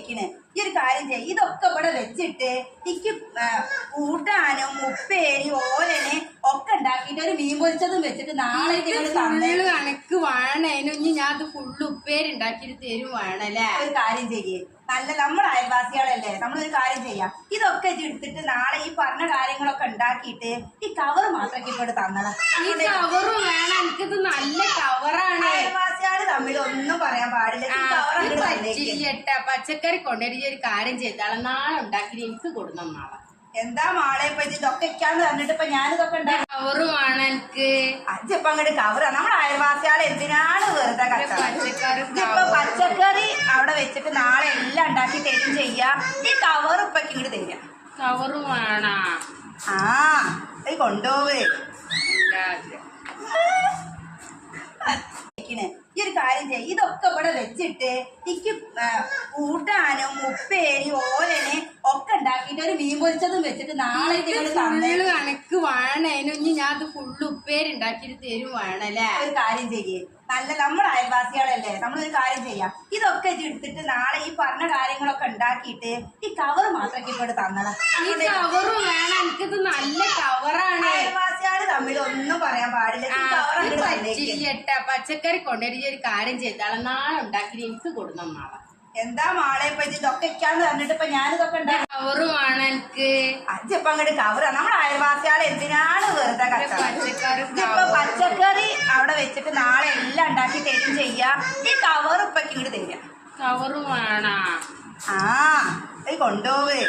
തന്നേക്കണേ. ഈ ഒരു കാര്യം ചെയ്യ, ഇതൊക്കെ ഇവിടെ വെച്ചിട്ട് എനിക്ക് കൂട്ടാനും ഉപ്പേരി ഓലന് ഒക്കെ ഉണ്ടാക്കിയിട്ട് ഒരു മീൻ പൊരിച്ചതും വെച്ചിട്ട് നാളെ കണക്ക് വേണേനും ഇനി ഞാൻ അത് ഫുള്ള് ഉപ്പേരി ഉണ്ടാക്കിയിട്ട് തരും വേണല്ലേ. ഒരു കാര്യം ചെയ്യേ, നല്ല നമ്മുടെ അയൽവാസികളല്ലേ, നമ്മളൊരു കാര്യം ചെയ്യാം. ഇതൊക്കെ എടുത്തിട്ട് നാളെ ഈ പറഞ്ഞ കാര്യങ്ങളൊക്കെ ഉണ്ടാക്കിയിട്ട് ഈ കവർ മാത്രം ഇവിടെ തന്നടാ. ഈ കവറും വേണം, എനിക്കിത് നല്ല കവറാണ്. അയൽവാസികള് തമ്മിൽ ഒന്നും പറയാൻ പാടില്ല. പറ്റില്ലട്ടാ, പച്ചക്കറി കൊണ്ടുവരി ഒരു കാര്യം ചെയ്താളെ നാളെ ഉണ്ടാക്കി എനിക്ക് കൊടുന്ന നാളെ. എന്താ മാളെ ഇപ്പൊ ഇതൊക്കെ ഇക്കാന്ന് പറഞ്ഞിട്ട് ഇപ്പൊ ഞാനിതൊക്കെ ഉണ്ടാക്കി കവറ് വേണം എനിക്ക്. അജ്ജപ്പ അങ്ങോട്ട് കവറാ. നമ്മുടെ അയൽവാസികളെ എന്തിനാണ് വെറുതെ പച്ചക്കറി ഇപ്പൊ പച്ചക്കറി അവിടെ വെച്ചിട്ട് നാളെ എല്ലാം ഉണ്ടാക്കി തരും ചെയ്യാ. ഈ കവർ ഇപ്പൊക്ക് ഇങ്ങോട്ട് തരിക. കവറ് വേണ ഈ കൊണ്ടുപോവേ. ഈ ഒരു കാര്യം ചെയ്യ, ഇതൊക്കെ ഇവിടെ വെച്ചിട്ട് എനിക്ക് കൂട്ടാനും ഉപ്പേരി ഓലന് ഒക്കെ ഉണ്ടാക്കിയിട്ട് ഒരു മീൻ പൊരിച്ചതും വെച്ചിട്ട് നാളെ കണക്ക് വേണേനും ഇനി ഞാൻ അത് ഫുള്ള് ഉപ്പേരി ഉണ്ടാക്കിയിട്ട് തരും വേണല്ലേ. ഒരു കാര്യം ചെയ്യേ, നല്ല നമ്മുടെ അയൽവാസികളല്ലേ, നമ്മളൊരു കാര്യം ചെയ്യാം. ഇതൊക്കെ എടുത്തിട്ട് നാളെ ഈ പറഞ്ഞ കാര്യങ്ങളൊക്കെ ഉണ്ടാക്കിയിട്ട് ഈ കവർ മാത്രം ഇവിടെ തന്നടാ. ഈ കവറും വേണം, എനിക്കിത് നല്ല കവറാണ്. അയൽവാസികള് തമ്മിൽ ഒന്നും പറയാൻ പാടില്ല. പറ്റില്ലട്ടാ, പച്ചക്കറി കൊണ്ടുവരി ഒരു കാര്യം ചെയ്താളെ നാളെ ഉണ്ടാക്കി എനിക്ക് കൊടുന്ന നാളെ. എന്താ മാളെ ഇപ്പൊ ഇതൊക്കെ ഇക്കാന്ന് പറഞ്ഞിട്ട് ഇപ്പൊ ഞാനിതൊക്കെ ഉണ്ടാക്കി. കവറ് വേണം എനിക്ക്. അജ്ജപ്പ അങ്ങോട്ട് കവറാ. നമ്മുടെ അയൽവാസികളെ എന്തിനാണ് വെറുതെ പച്ചക്കറി ഇപ്പൊ പച്ചക്കറി അവിടെ വെച്ചിട്ട് നാളെ എല്ലാം ഉണ്ടാക്കി തരും ചെയ്യാ. ഈ കവർ ഇപ്പൊക്ക് ഇങ്ങോട്ട് തരിക. കവറ് വേണ ഈ കൊണ്ടുപോവേ.